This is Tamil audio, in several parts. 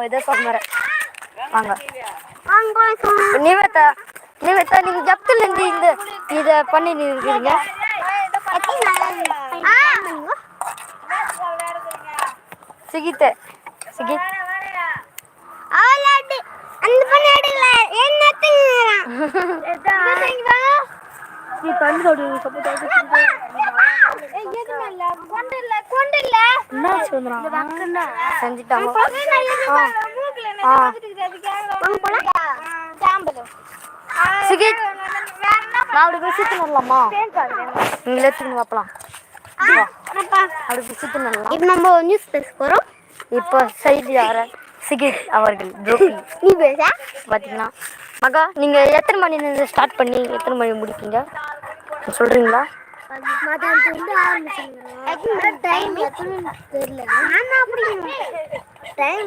இதை சொல்றேன் வாங்க நிவேதா நீங்க ஜப்துல இருந்து இந்த இதை பண்ணி இருக்கீங்க சிகித் நான் விசித்து நடலாமா நீங்களே எடுத்துன்னு பார்க்கலாம் அப்படி விசித்து நடலாம் இப்போ நம்ம நியூஸ் பேச போகிறோம் இப்போ செய்தியாளர் சிகித் அவர்கள் நீ பேச பார்த்தீங்கன்னா மகா நீங்கள் எத்தனை மணிலேருந்து ஸ்டார்ட் பண்ணி எத்தனை மணி முடிப்பீங்க சொல்கிறீங்களா டைம் தெரியல டைம்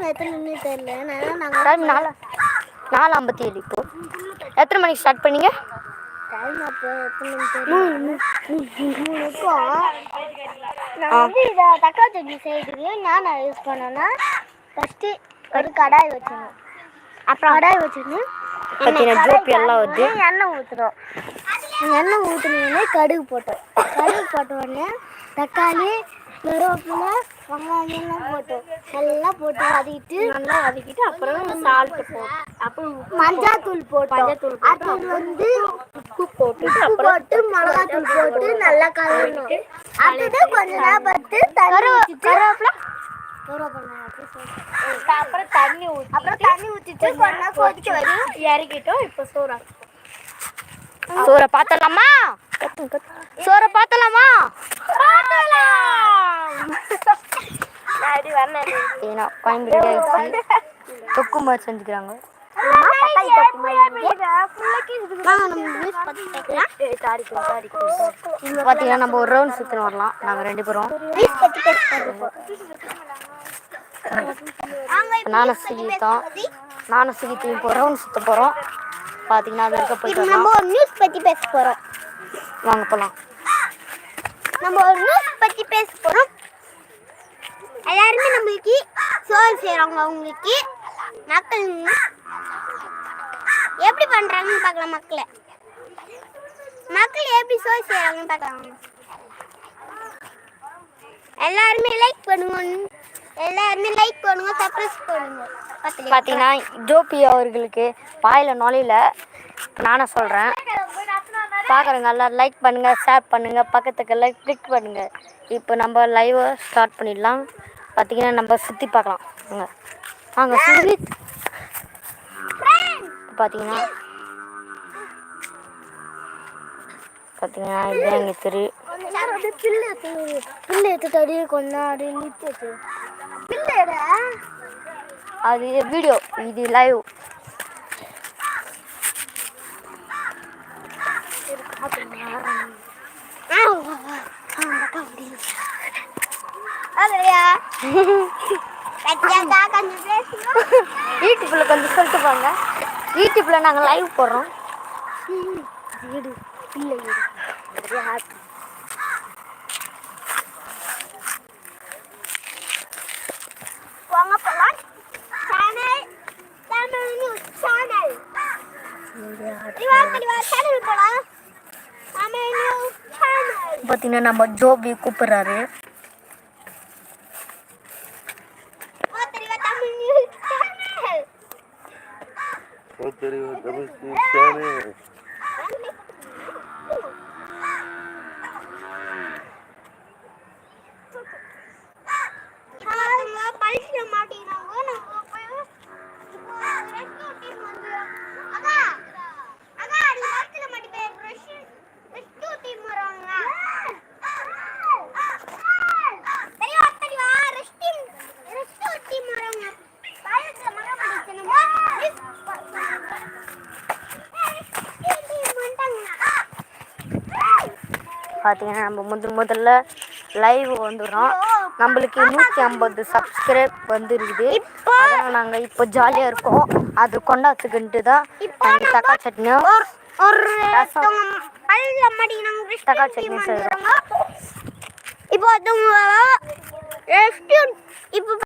4:57 இப்போ எத்தனை மணிக்கு ஸ்டார்ட் பண்ணீங்க டைம் அப்போ நான் வந்து இதை தக்காளி சட்னி செய்யறதுக்கு நான் யூஸ் பண்ணேன்னா ஃபஸ்ட்டு ஒரு கடாய் வச்சிடணும் அப்புறம் கடாய் வச்சிடணும் எல்லாம் வருது எண்ணெய் ஊற்றுறோம் எண்ணெய் ஊற்றுனீங்கன்னா கடுகு போட்டோம் போட்ட உடனே தக்காளி கருவேப்பிலை வெங்காயம்லாம் போட்டோம் எல்லாம் போட்டு வதக்கிட்டு அப்புறம் சால்ட்டு போட்டோம் அப்புறம் மஞ்சள் போட்டு அப்புறம் வந்து உப்பு போட்டு மிளகாத்தூள் போட்டு நல்லா கலரணும் அதுதான் கொஞ்ச நேரம் பார்த்து அப்புறம் தண்ணி ஊற்றிட்டு கொஞ்ச கொதிக்க வரும் இறக்கிட்டோம் இப்போ சோறை பார்த்தலாமா தொக்கு மாதிரி செஞ்சுக்கிறாங்க பாத்தீங்கன்னா நம்ம ஒரு ரவுண்ட் சுத்தின வரலாம் நாங்க 2 பேரும் நானும் சுகித்தையும் இப்போ ரவுண்ட் சுத்த போறோம் பாத்தீங்கன்னா அது இருக்க போயிட்டு நம்ம ஒரு நியூஸ் பத்தி பேச போறோம் வாங்க போலாம் எல்லாருமே நம்மளுக்கு சோறு செய்யறவங்க அவங்களுக்கு மக்கள் எப்படி பண்றாங்கன்னு பார்க்கலாம் மக்கள் எப்படி சோறு செய்யறாங்கன்னு பார்க்கலாம் எல்லாருமே லைக் பண்ணுங்க சப்ஸ்கிரைப் பண்ணுங்க பார்த்தீங்கன்னா ஜோபி அவர்களுக்கு வாயில் நுழையில நானே சொல்கிறேன் பார்க்குறவங்க எல்லாம் லைக் பண்ணுங்கள் ஷேர் பண்ணுங்கள் பக்கத்துக்கு கிளிக் பண்ணுங்கள் இப்போ நம்ம லைவை ஸ்டார்ட் பண்ணிடலாம் பார்த்தீங்கன்னா நம்ம சுற்றி பார்க்கலாம் வாங்க சுற்றி பார்த்தீங்கன்னா இதுதான் எங்கள் தெரு பில்லு எடுத்து கொண்டாடி நிறுத்தி அது வீடியோ இது லைவ் யூடியூப்ல கொஞ்சம் சொல்லிட்டு போங்க யூடியூப்ல நாங்கள் லைவ் போடுறோம் பார்த்தீங்கன்னா நம்ம ஜோபி கூப்பிடுறாரு பார்த்தீங்கன்னா நம்ம முதல்ல லைவ் வந்துடுறோம் நம்மளுக்கு 150 சப்ஸ்கிரைப் வந்துருக்குது அதனால் நாங்கள் இப்போ ஜாலியாக இருக்கோம் அது கொண்டாத்துக்கிட்டு தான் நாங்கள் தக்காளி சட்னியும் தக்காளி சட்னி செய்கிறோம் இப்போ